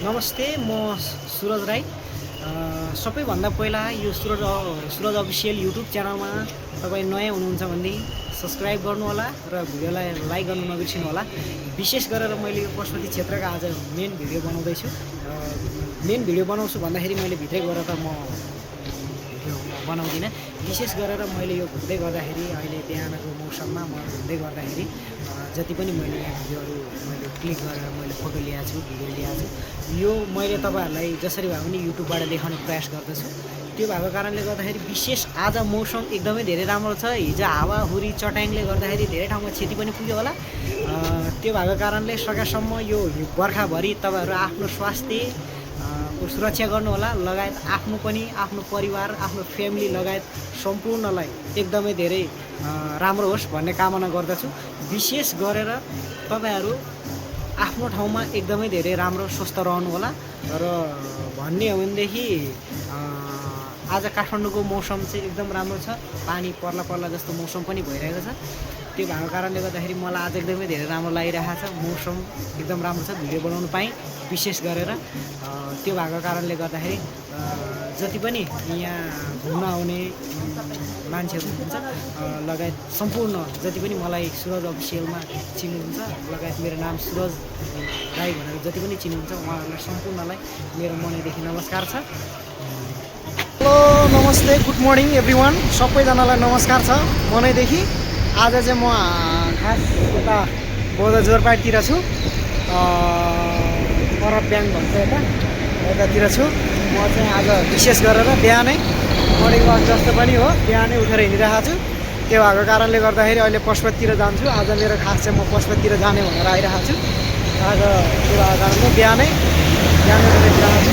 नमस्ते, म सुरज राई। सबैभन्दा पहिला यो सुरज अफिसियल युट्युब च्यानलमा तपाईँ नयाँ हुनुहुन्छ भनेदेखि सब्सक्राइब गर्नुहोला र भिडियोलाई लाइक गर्नु नबिर्सिनु होला। विशेष गरेर मैले यो पशुपति क्षेत्रका आज मेन भिडियो बनाउँदैछु। मेन भिडियो बनाउँछु भन्दाखेरि मैले भित्रै गएर त म भिडियो बनाउँदिनँ। विशेष गरेर मैले यो घुम्दै गर्दाखेरि अहिले बिहानको मौसममा म घुम्दै गर्दाखेरि जति पनि मैले यहाँ भिडियोहरू मैले क्लिक गरेर मैले फोटो ल्याएको छु, भिडियो ल्याएको छु, यो मैले तपाईँहरूलाई जसरी भए पनि युट्युबबाट देखाउने प्रयास गर्दछु। त्यो भएको कारणले गर्दाखेरि विशेष आज मौसम एकदमै धेरै राम्रो छ। हिजो हावाहुरी चट्याङले गर्दाखेरि धेरै ठाउँमा क्षति पनि पुग्यो होला। त्यो भएको कारणले सकेसम्म यो बर्खाभरि तपाईँहरू आफ्नो स्वास्थ्य सुरक्षा गर्नुहोला, लगायत आफ्नो पनि, आफ्नो परिवार, आफ्नो फ्यामिली लगायत सम्पूर्णलाई एकदमै धेरै राम्रो होस् भन्ने कामना गर्दछु। विशेष गरेर तपाईँहरू आफ्नो ठाउँमा एकदमै धेरै राम्रो स्वस्थ रहनुहोला। र भन्ने हो भनेदेखि आज काठमाडौँको मौसम चाहिँ एकदम राम्रो छ। पानी पर्ला पर्ला जस्तो मौसम पनि भइरहेको छ। त्यो भएको कारणले गर्दाखेरि मलाई आज एकदमै धेरै राम्रो लागिरहेको छ। मौसम एकदम राम्रो छ, भिडियो बनाउनु पाएँ। विशेष गरेर त्यो भएको कारणले गर्दाखेरि जति पनि यहाँ घुम्न आउने मान्छेहरू हुनुहुन्छ लगायत सम्पूर्ण जति पनि मलाई सुरज अफिसियलमा चिन्नुहुन्छ, लगायत मेरो नाम सुरज राई भनेर जति पनि चिन्नुहुन्छ उहाँहरूलाई सम्पूर्णलाई मेरो मनैदेखि नमस्कार छ। हेलो, नमस्ते, गुड मर्निङ एभ्रिवान। सबैजनालाई नमस्कार छ मनैदेखि। आज चाहिँ म खास यता बौद्ध जोरपाटतिर छु, परब ब्याङ्क भन्छ यतातिर छु। म चाहिँ आज विशेष गरेर बिहानै मर्निङ वाक जस्तो पनि हो, बिहानै उठेर हिँडिरहेको छु। त्यो भएको कारणले गर्दाखेरि अहिले पशुपतितिर जान्छु। आज मेरो खास चाहिँ म पशुपतितिर जाने भनेर आइरहेको छु। आज त्यो भएको कारणले बिहानै उठेर छु।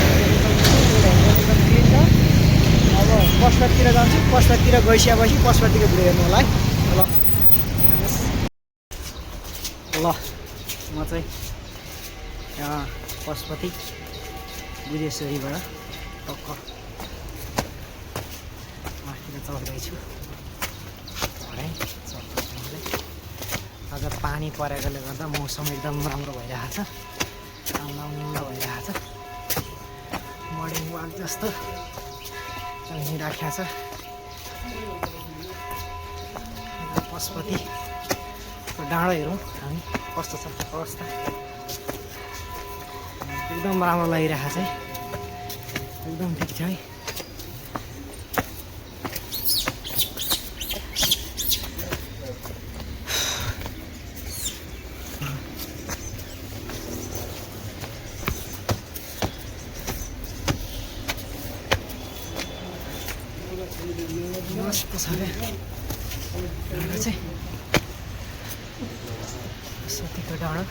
अब पशुपतितिर जान्छु। पशुपतितिर गइसकेपछि पशुपतिको भिडियो हेर्नु होला है। ल म चाहिँ यहाँ पशुपति बुझेश्वरीबाट टक्क माथितिर चढ्दैछु। आज पानी परेकोले गर्दा मौसम एकदम राम्रो भइरहेको छ, आनन्द भइरहेको छ। मर्निङ वाक जस्तो हिँडिराखेको छ। पशुपतिको डाँडो हेरौँ हामी कस्तो छ अवस्था। एकदम राम्रो लागिरहेको छ है, एकदम ठिक छ है। मस्त छ क्या चाहिँ सतीको डाँडो।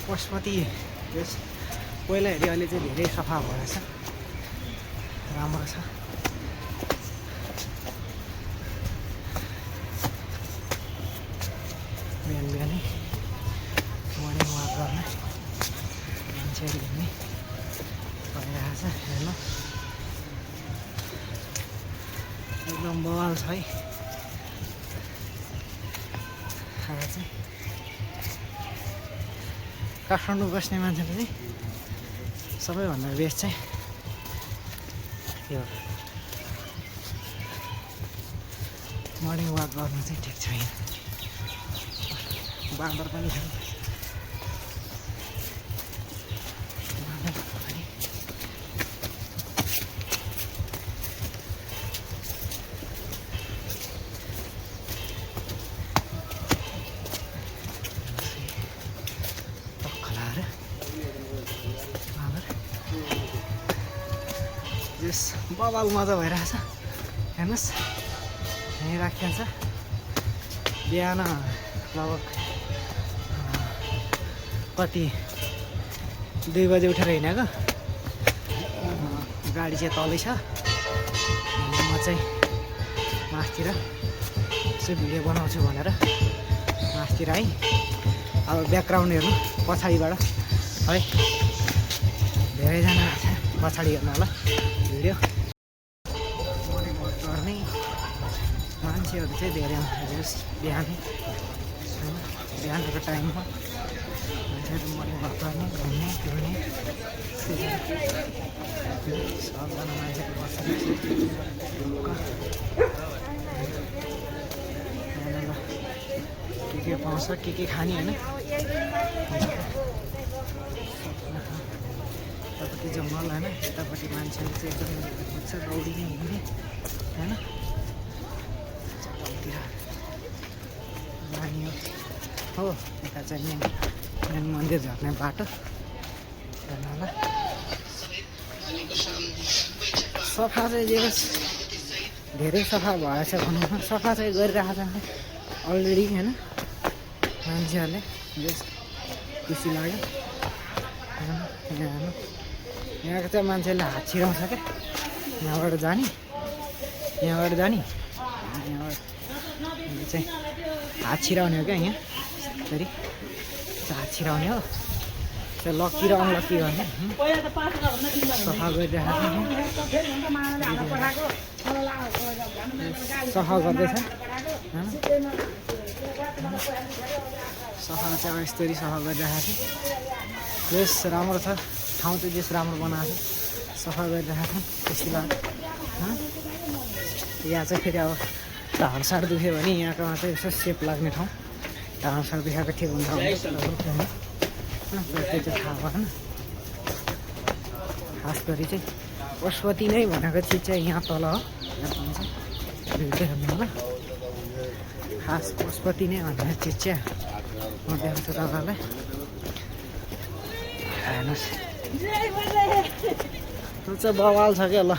पशुपति पहिला हेरी अहिले चाहिँ धेरै सफा भएछ, राम्रो छ। बिहानै मर्निङ वाक गर्न मान्छेहरू हिँड्ने भइरहेको छ। हेर्नु एकदम बवाल छ है। आज चाहिँ काठमाडौँ बस्ने मान्छेले चाहिँ सबैभन्दा बेस्ट चाहिँ यो मर्निङ वाक गर्नु चाहिँ ठिक छैन। बाँदर पनि छ। यस बबाल मजा भइरहेछ। हेर्नुहोस् यहीँ राखिएको छ। बिहान लगभग कति 2 बजे उठेर हिँडेको। गाडी चाहिँ तलै छ। म चाहिँ मासतिर यसो भिडियो बनाउँछु भनेर मासतिर है। अब ब्याकग्राउन्ड हेर्नु पछाडिबाट है धेरैजना छ। पछाडि हेर्नु होला भिडियो मर्निङ वाक गर्ने मान्छेहरू चाहिँ धेरै आउँछ बिहानै होइन बिहानको टाइममा मान्छेहरू मर्निङ वाक गर्ने घुम्ने फिर्ने सबजना मान्छेहरू बस्छ के पाउँछ के खाने होइन यतापट्टि जङ्गल होइन यतापट्टि मान्छेहरू चाहिँ एकदमै पुग्छ दौडिने हिँड्ने होइन चट्टानतिर जाने हो यता चाहिँ मेन मन्दिर झर्ने बाटो हेर्नु होला सफा चाहिँ जे धेरै सफा भएछ भनौँ सफा चाहिँ गरिरहेको छ अलरेडी होइन मान्छेहरूले खुसी लाग्यो यहाँको चाहिँ मान्छेले हात छिराउँछ क्या यहाँबाट जाने यहाँबाट चाहिँ हात छिराउने हो क्या यहाँ फेरि हात छिराउने हो त्यो लक्की र अनलक्की गर्ने सफा गरिरहेको सफा गर्दैछ सफा चाहिँ अब यस्तरी सफा गरिरहेको छ बेस राम्रो छ ठाउँ चाहिँ जेस राम्रो बनाएको छ सफा गरिरहेको छ त्यस्तो लाग्यो यहाँ चाहिँ फेरि अब ढाडसाड दुख्यो भने यहाँकोमा चाहिँ यसो सेप लाग्ने ठाउँ ढाडसाड दुखाएको ठिक हुन्छ त्यो चाहिँ थाहा भएन खास गरी चाहिँ पशुपति नै भनेको चिज चाहिँ यहाँ तल हो भिडियो हेर्नु होला खास पशुपति नै भनेको चिज चाहिँ म देखाउँछु तपाईँलाई हेर्नुहोस् त्यो चाहिँ बवाल छ क्या ल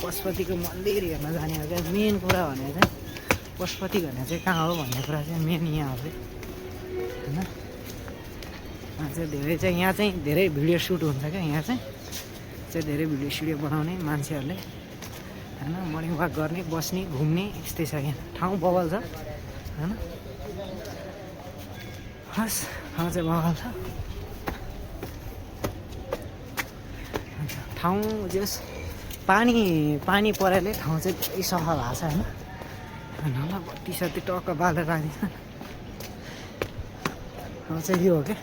पशुपतिको मन्दिर हेर्न जाने हो क्या मेन कुरा भनेको चाहिँ पशुपति भन्ने चाहिँ कहाँ हो भन्ने कुरा चाहिँ मेन यहाँ हो होइन यहाँ चाहिँ धेरै भिडियो सुट हुन्छ क्या यहाँ चाहिँ धेरै भिडियो सिडियो बनाउने मान्छेहरूले होइन मर्निङ वाक गर्ने बस्ने घुम्ने यस्तै छ यहाँ ठाउँ बवाल छ होइन हस् ठाउँ चाहिँ बवाल छ ठाउँ जस पानी परेले ठाउँ चाहिँ धेरै सफा भएको छ होइन ल बत्ती सत्ती टक्क बालेर राखिदिन्छ ठाउँ चाहिँ यो हो क्या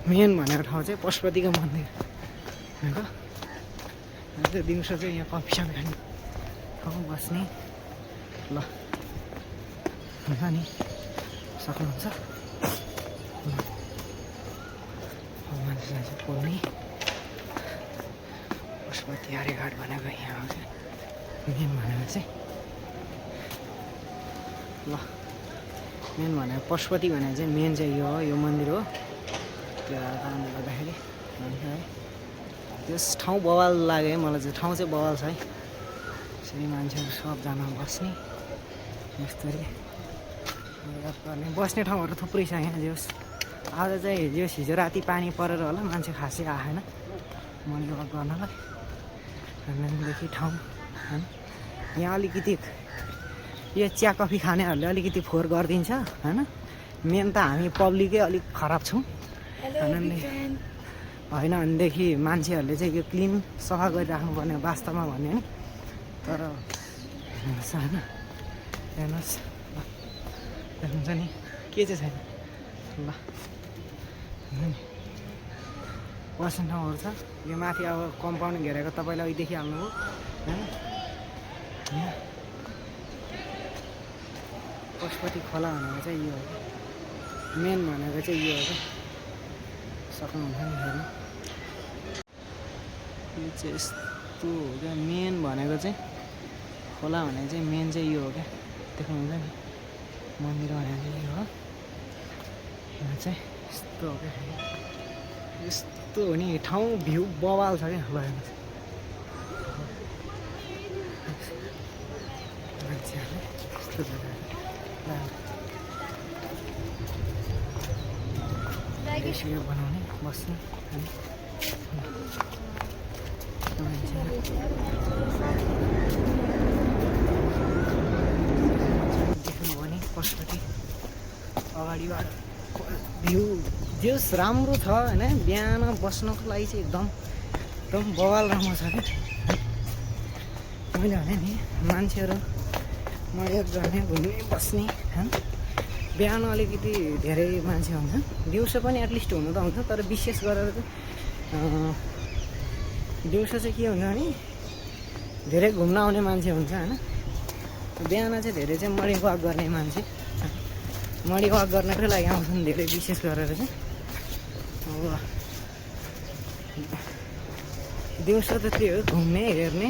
मेन भनेको ठाउँ चाहिँ पशुपतिको मन्दिर भनेको त्यो दिउँसो चाहिँ यहाँ कफी सप खाने ठाउँ बस्ने ल हुन्छ नि सक्नुहुन्छ मान्छेलाई चाहिँ पढ्ने पशुपति आर्यघाट भनेको यहाँ हो क्या मेन भनेको चाहिँ ल मेन भनेको पशुपति भनेको चाहिँ मेन चाहिँ यो हो यो मन्दिर हो त्यो कारणले गर्दाखेरि भन्छ है त्यस ठाउँ बवाल लाग्यो है मलाई चाहिँ ठाउँ चाहिँ बवाल छ है यसरी मान्छेहरू सबजना बस्ने यस्तरी गर्ने बस्ने ठाउँहरू थुप्रै छ यहाँ जोस् आज चाहिँ जोस् हिजो राति पानी परेर होला मान्छे खासै आएन मर्निङ वाक गर्नलाई देखि ठाउँ होइन यहाँ अलिकति यो चिया कफी खानेहरूले अलिकति फोहोर गरिदिन्छ होइन मेन त हामी पब्लिकै अलिक खराब छौँ होइन भनेदेखि मान्छेहरूले चाहिँ यो क्लिन सफा गरिराख्नुपर्ने वास्तवमा भन्यो नि तर हेर्नुहोस् होइन हेर्नुहोस् हेर्नुहुन्छ नि के चाहिँ छैन ल बस्ने ठाउँहरू छ यो माथि अब कम्पाउन्ड घेरेको तपाईँले अहिले देखिहाल्नुभयो होइन यहाँ पशुपति खोला भनेको चाहिँ यो हो मेन भनेको चाहिँ यो हो क्या सक्नुहुन्छ नि हेर्नु यो चाहिँ यस्तो हो क्या मेन भनेको चाहिँ खोला भनेको चाहिँ मेन चाहिँ यो हो क्या देख्नुहुन्छ नि मन्दिर भनेको चाहिँ यो हो यहाँ चाहिँ यस्तो हो क्या यस्तो हो नि ठाउँ भ्यू बवाल छ क्या ल हेर्नुहोस् मान्छेहरूले यस्तो जग्गा रेसिपी बनाउने बस्ने देख्नुभयो भने पशुपति अगाडिबाट भ्यू जस राम्रो छ होइन। बिहान बस्नको लागि चाहिँ एकदम बवाल राम्रो छ क्या। मैले भने नि मान्छेहरू मजा गर्ने घुम्ने बस्ने होइन। बिहान अलिकति धेरै मान्छे हुन्छ, दिउँसो पनि एटलिस्ट हुनु त हुन्छ, तर विशेष गरेर चाहिँ दिउँसो चाहिँ के हुन्छ भने धेरै घुम्न आउने मान्छे हुन्छ होइन। बिहान चाहिँ धेरै चाहिँ मर्निङ वाक गर्ने मान्छे, मर्निङ वाक गर्नकै लागि आउँछन् धेरै विशेष गरेर चाहिँ। अब दिउँसो त त्यही हो, घुम्ने हेर्ने,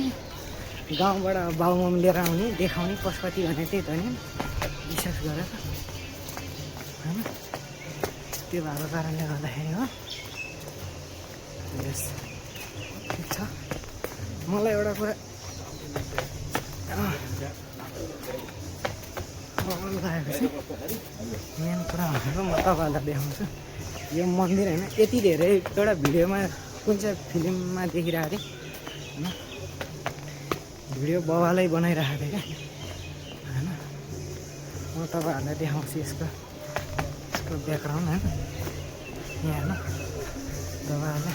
गाउँबाट बाउमाम लिएर आउने देखाउने पशुपति भने त्यही त नि विशेष गरेर होइन। त्यो भएको कारणले गर्दाखेरि हो। यस ठिक छ। मलाई एउटा कुरा लागेको छ, मेन कुरा भनेको म तपाईँहरूलाई देखाउँछु यो मन्दिर होइन। यति धेरै एउटा भिडियोमा कुन चाहिँ फिल्ममा देखिरहेको थिएँ होइन, भिडियो बवालै बनाइरहेको थिएँ क्या होइन। म तपाईँहरूलाई देखाउँछु यसको ब्याकग्राउन्ड होइन। यहाँ हेर्नु तपाईँहरूले,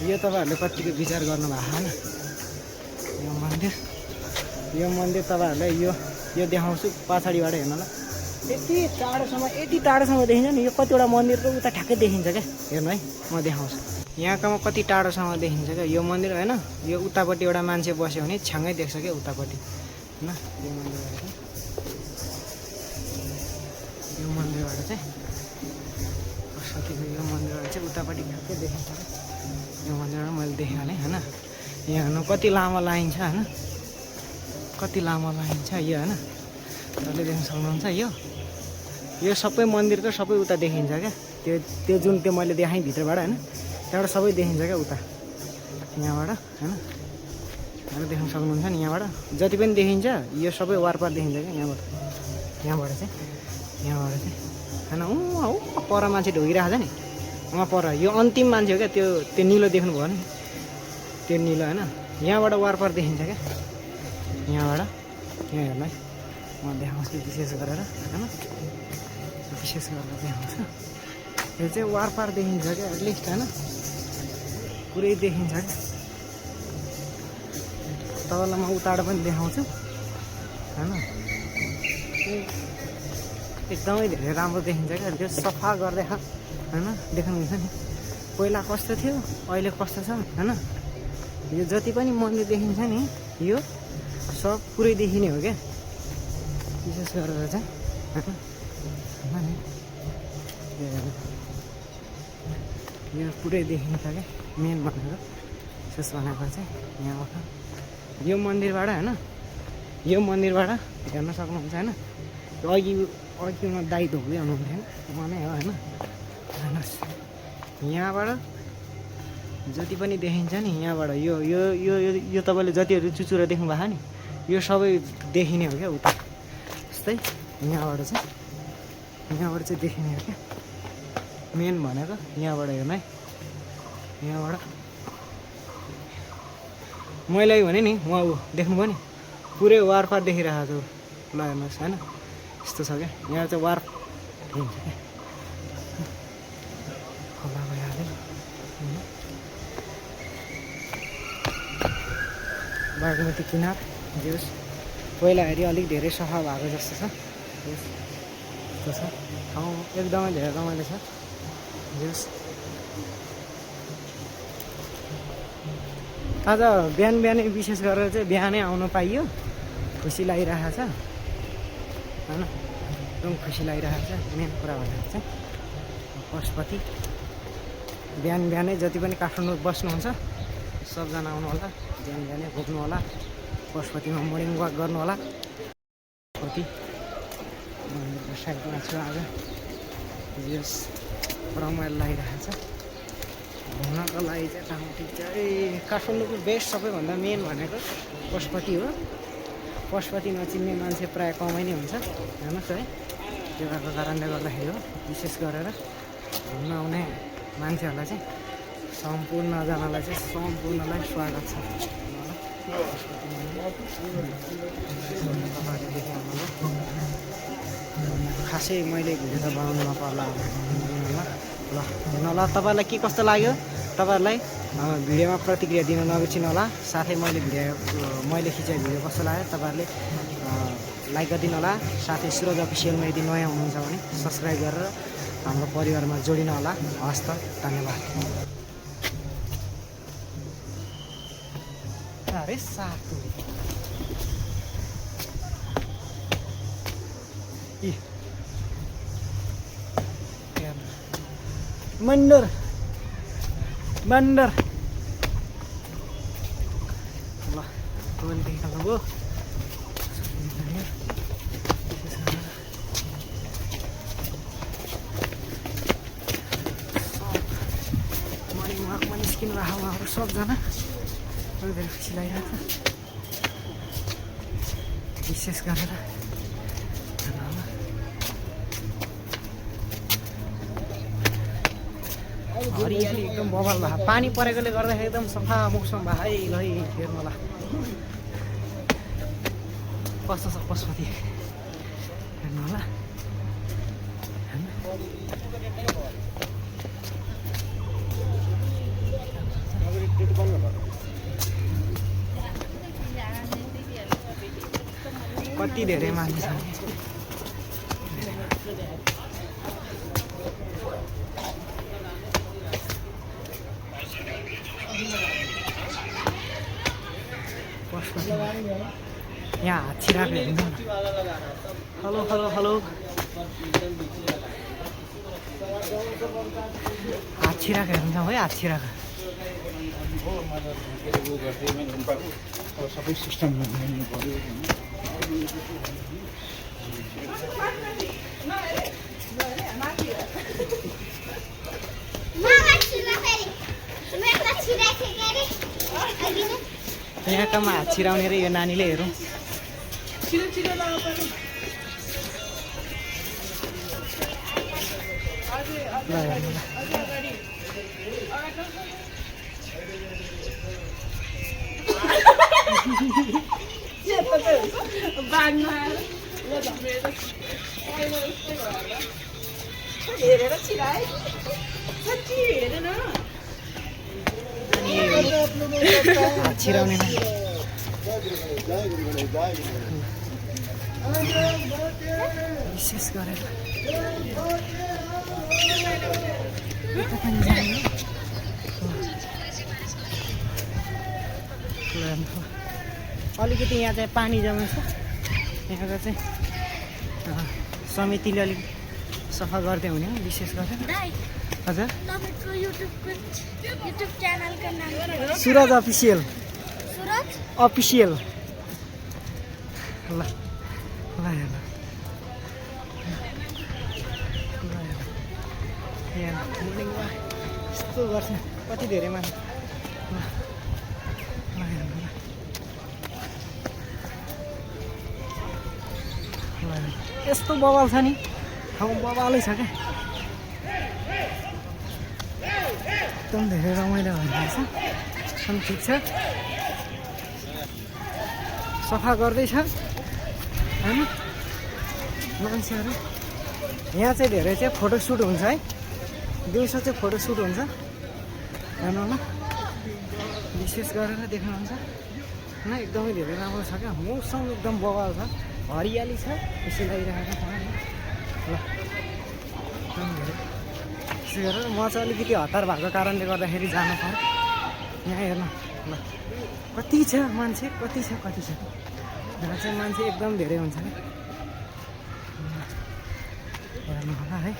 यो तपाईँहरूले कतिको विचार गर्नुभएको होइन। यो मन्दिर तपाईँहरूलाई यो देखाउँछु पछाडिबाट हेर्नु ल। यति टाढोसम्म देखिन्छ नि। यो कतिवटा मन्दिर त उता ठ्याक्कै देखिन्छ क्या, हेर्नु है म देखाउँछु। यहाँकोमा कति टाढोसम्म देखिन्छ क्या यो मन्दिर होइन। यो उतापट्टि एउटा मान्छे बस्यो भने छ्याङ्गै देख्छ क्या उतापट्टि होइन। यो मन्दिरबाट चाहिँ पशुपतिको यो मन्दिरबाट चाहिँ उतापट्टि ठ्याक्कै देखिन्छ क्या। यो मन्दिरबाट मैले देखाएँ होइन। यहाँ हेर्नु कति लामो लाइन छ होइन, कति लामो लाइन छ यो होइन। तपाईँले देख्न सक्नुहुन्छ यो सबै मन्दिरको सबै उता देखिन्छ क्या। त्यो जुन त्यो मैले देखाएँ भित्रबाट होइन, त्यहाँबाट सबै देखिन्छ क्या उता यहाँबाट होइन। यहाँबाट देख्न सक्नुहुन्छ नि, यहाँबाट जति पनि देखिन्छ यो सबै वारपार देखिन्छ क्या यहाँबाट चाहिँ होइन। पर मान्छे ढोगिरहेको छ नि, उहाँ पर यो अन्तिम मान्छे हो क्या। त्यो निलो देख्नुभयो नि, त्यो निलो होइन। यहाँबाट वारपार देखिन्छ क्या यहाँबाट। यहाँ हेर्नु है म देखाउँछु विशेष गरेर होइन, विशेष गरेर देखाउँछु। यो चाहिँ वारपार देखिन्छ क्या एटलिस्ट होइन, पुरै देखिन्छ क्या। तपाईँलाई म उताबाट पनि देखाउँछु होइन। एकदमै धेरै राम्रो देखिन्छ क्या। त्यो सफा गर्दै होइन, देख्नुहुन्छ नि पहिला कस्तो थियो अहिले कस्तो छ होइन। यो जति पनि मन्दिर देखिन्छ नि यो सब पुरै देखिने हो क्या विशेष गरेर चाहिँ होइन। यो पुरै देखिन्छ क्या मेन भनेको विशेष भनेको चाहिँ यहाँबाट यो मन्दिरबाट होइन। यो मन्दिरबाट हेर्न सक्नुहुन्छ होइन। अघिमा दाइ धोक्दै हुनुहुन्थ्यो उहाँ नै हो होइन। हेर्नुहोस् यहाँबाट जति पनि देखिन्छ नि यहाँबाट यो यो यो यो तपाईँले जतिहरू चुचुरा देख्नु भएको नि यो सबै देखिने हो क्या उता। जस्तै यहाँबाट चाहिँ देखिने हो क्या मेन भनेको यहाँबाट हेर्नु है। यहाँबाट मैले भने नि उहाँ देख्नुभयो नि पुरै वारपार देखिरहेको छु। ल हेर्नुहोस् होइन यस्तो छ क्या। यहाँ चाहिँ वार देखिन्छ क्या खोला भइहाल्यो होइन। बागमती किनार जोस् पहिला हेरी अलिक धेरै सफा भएको जस्तो छ। यस्तो छ ठाउँ एकदमै धेरै रमाइलो छ जोस्। आज बिहानै विशेष गरेर चाहिँ बिहानै आउनु पाइयो, खुसी लागिरहेको छ होइन। एकदम खुसी लागिरहेको छ। मेन कुरा भनेको चाहिँ पशुपति बिहानै जति पनि काठमाडौँ बस्नुहुन्छ सबजना आउनु होला, बिहानै घुम्नु होला, पशुपतिमा मर्निङ वाक गर्नु होला। पशुपति मन्दिरको साइडमा छु आज। यस रमाइलो लागिरहेको छ घुम्नको लागि चाहिँ ठाउँ ठिक छ। काठमाडौँको बेस्ट सबैभन्दा मेन भनेको पशुपति हो। पशुपति नचिन्ने मान्छे प्रायः कमै नै हुन्छ हेर्नुहोस् है। त्यो भएको कारणले गर्दाखेरि हो विशेष गरेर घुम्न आउने मान्छेहरूलाई चाहिँ सम्पूर्णजनालाई चाहिँ सम्पूर्णलाई स्वागत छ। खासै मैले भिडियो त बनाउनु नपर्ला ल हेर्नु होला तपाईँलाई के कस्तो लाग्यो तपाईँहरूलाई भिडियोमा प्रतिक्रिया दिन नबिर्सिनु होला साथै मैले खिचेको भिडियो कस्तो लाग्यो तपाईँहरूले लाइक गरिदिनु होला साथै सुरज अफिसियलमा यदि नयाँ हुनुहुन्छ भने सब्सक्राइब गरेर हाम्रो परिवारमा जोडिनु होला हस् त धन्यवाद अरे सातु बन्दर बन्दर ल तपाईँले देख्नुभयो मर्निङ वाकमा निस्किनु भएको उहाँहरू सबजना धेरै खुसी लागिरहेको छ विशेष गरेर हरियाली एकदम बवाल भयो पानी परेकोले गर्दाखेरि एकदम सफा मौसम भयो है ल हेर्नु होला कस्तो छ पशुपति हेर्नु होला कति धेरै मान्छे छ यहाँ हात छिराएको हेर्नु हेलो हेलो हेलो हात छिराएको हेर्नु है हात छिराएको सबै सिस्टम यहाँकामा हात छिराउने र यो नानीले हेरौँ हेरेर छिराए साँच्ची हेरेन हात छिराउने विशेष गरेर अलिकति यहाँ चाहिँ पानी जम्मै छ यहाँको चाहिँ समितिले अलिक सफा गर्दै हुने हो विशेष गरेर हजुर YouTube चैनल का नाम सुरज अफिसियल सूरज अफिसियल ल ल हेर्नु यहाँ मर्निङमा यस्तो गर्छ कति धेरै मान्छे ल हेर्नु ल यस्तो बवाल छ नि ठाउँ बवालै छ क्या एकदम धेरै रमाइलो भइरहेछ अनि ठिक छ सफा गर्दैछ होइन मान्छेहरू यहाँ चाहिँ धेरै चाहिँ फोटोसुट हुन्छ है दिउँसो चाहिँ फोटोसुट हुन्छ हेर्नु न विशेष गरेर देख्नुहुन्छ होइन एकदमै धेरै राम्रो छ क्या मौसम एकदम बवाल छ हरियाली छ खुसी लागिरहेको छ ल एकदम धेरै त्यसै गरेर म चाहिँ अलिकति हतार भएको कारणले गर्दाखेरि जानु पर्यो यहाँ हेर्नु ल कति छ मान्छे कति छ यहाँ चाहिँ मान्छे एकदम धेरै हुन्छ क्या हेर्नु होला है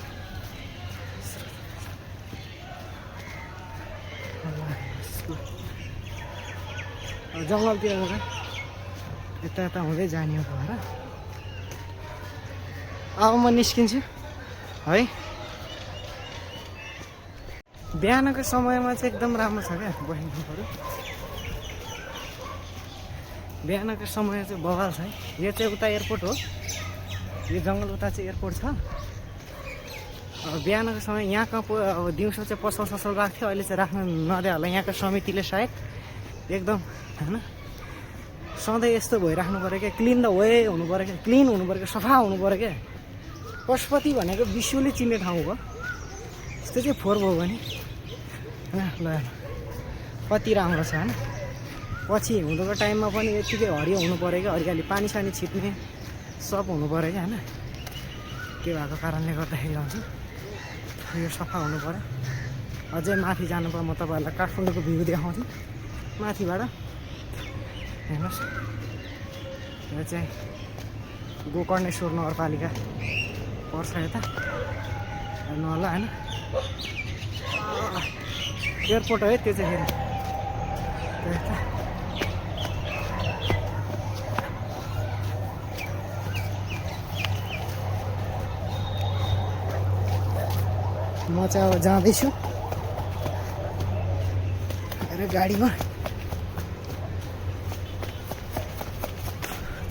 जङ्गलतिर गएर यता यता हुँदै जाने हो भएर अब म निस्किन्छु है बिहानको समयमा चाहिँ एकदम राम्रो छ क्या बहिनीहरू बिहानको समय चाहिँ बवाल छ है यो चाहिँ उता एयरपोर्ट हो यो जङ्गल उता चाहिँ एयरपोर्ट छ बिहानको समय यहाँको अब दिउँसो चाहिँ पसल ससल राख्थ्यो अहिले चाहिँ राख्नु नदियो होला यहाँको समितिले सायद एकदम होइन सधैँ यस्तो भइराख्नु पऱ्यो क्या क्लिन द वे हुनु पऱ्यो क्या क्लिन हुनु पऱ्यो क्या सफा हुनु पऱ्यो क्या पशुपति भनेको विश्वले चिन्ने ठाउँ हो यस्तो चाहिँ फोहोर भयो भने ल कति राम्रो छ होइन पछि हिउँदोको टाइममा पनि यत्तिकै हरियो हुनु पऱ्यो क्या हरियाली पानी सानी छिट्ने सब हुनु पऱ्यो क्या होइन त्यो भएको कारणले गर्दाखेरि हुन्छ यो सफा हुनु पऱ्यो अझै माथि जानुपर्यो म तपाईँहरूलाई काठमाडौँको भ्यू देखाउँछु माथिबाट हेर्नुहोस् यो चाहिँ गोकर्णेश्वर नगरपालिका पर्छ यता हेर्नु होला होइन एयरपोर्ट है त्यो चाहिँ फेरि यता म चाहिँ अब जाँदैछु गाडीमा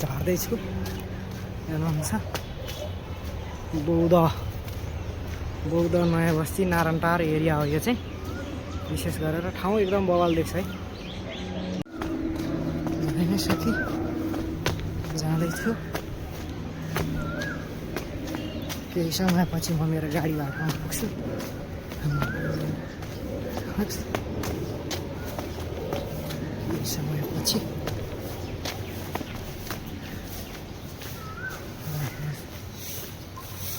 झार्दैछु हेर्नुहुन्छ बौद्ध नयाँ बस्ती नारायणटार एरिया हो यो चाहिँ विशेष गरेर ठाउँ एकदम बवाल देख्छ है नै साथी जाँदैछु केही समयपछि म मेरो गाडी बाटोमा पुग्छु केही समयपछि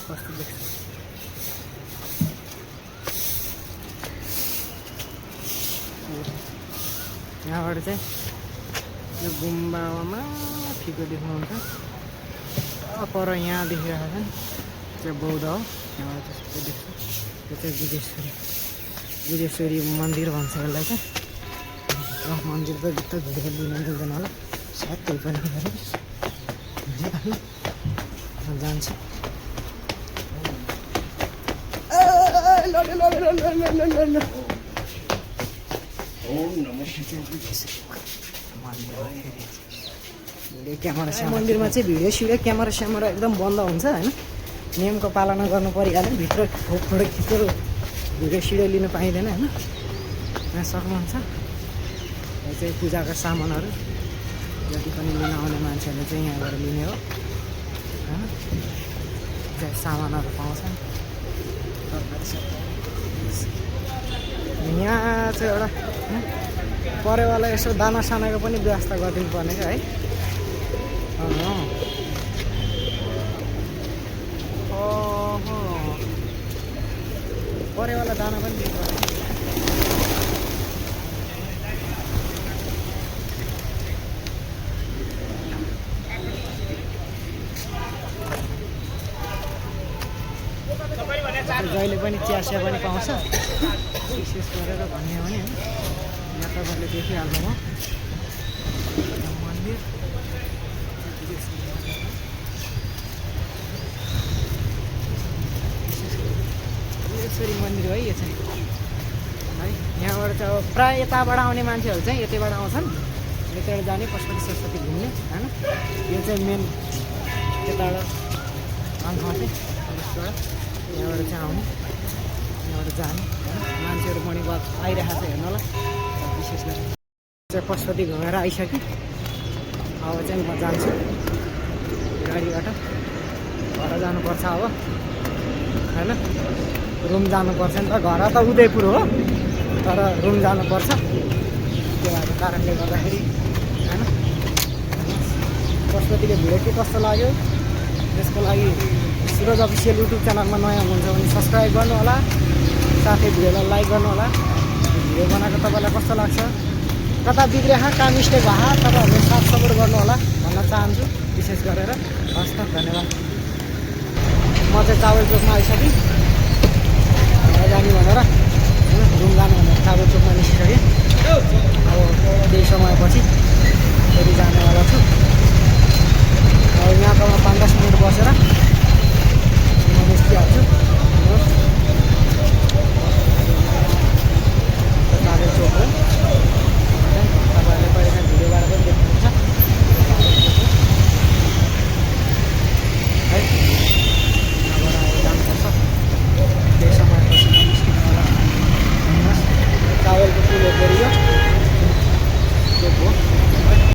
कस्तो देख्छ यहाँबाट चाहिँ यो गुम्बामा ठिको देख्नुहुन्छ पर यहाँ देखिरहेको छ चाहिँ बौद्ध हो यहाँबाट चाहिँ सबै देख्छ यो चाहिँ बुद्धेश्वरी मन्दिर भन्छ यसलाई चाहिँ मन्दिर त भित्र भिडियो लिन मिल्दैन होला सायद त्यही पनि जान्छु मन्दिरमा चाहिँ भिडियो क्यामेरा स्यामेरा एकदम बन्द हुन्छ होइन नियमको पालना गर्नु परिहाल्यो भित्र फोटो खिचेर भिडियो लिनु पाइँदैन होइन यहाँ सक्नुहुन्छ यो चाहिँ पूजाका सामानहरू जति पनि लिन आउने मान्छेहरूले चाहिँ यहाँबाट लिने हो होइन चाहिँ सामानहरू पाउँछन् यहाँ चाहिँ एउटा परेवाला यसो दाना सानाको पनि व्यवस्था गरिदिनु पर्ने क्या है परेवाला दाना पनि दिनु पर्छ जहिले पनि चिया पनि पाउँछ विशेष गरेर भन्ने हो भने होइन यहाँ तपाईँले देखिहाल्नु हो मन्दिर बुद्धेश्वरी मन्दिर है यो चाहिँ है यहाँबाट चाहिँ अब प्रायः यताबाट आउने मान्छेहरू चाहिँ यतैबाट आउँछन् यताबाट जाने पशुपति सरस्वती घुम्ने होइन यो चाहिँ मेन यताबाट ठाउँ चाहिँ यहाँबाट चाहिँ आउने यहाँबाट जाने होइन मान्छेहरू पनि आइरहेको छ हेर्नु होला विशेष गरी चाहिँ पशुपति घुमेर आइसक्यो अब चाहिँ म जान्छु गाडीबाट घर जानुपर्छ अब होइन रुम जानुपर्छ नि त घर त उदयपुर हो तर रुम जानुपर्छ त्यो भएको कारणले गर्दाखेरि होइन पशुपतिको भिडियो के कस्तो लाग्यो त्यसको लागि सुरज अफिसियल युट्युब च्यानलमा नयाँ हुनुहुन्छ भने सब्सक्राइब गर्नु होला साथै भिडियोलाई लाइक गर्नु होला भिडियो बनाएको तपाईँलाई कस्तो लाग्छ कता बिग्रिया कहाँ मिस्टेक भए तपाईँहरूले साथ सपोर्ट गर्नु होला भन्न चाहन्छु विशेष गरेर हस् त धन्यवाद म चाहिँ चावल चोकमा आइसकेँ जाने भनेर रुम जानु भनेर चावल चोकमा निस्किसकेँ अब केही समयपछि फेरि जानेवाला छु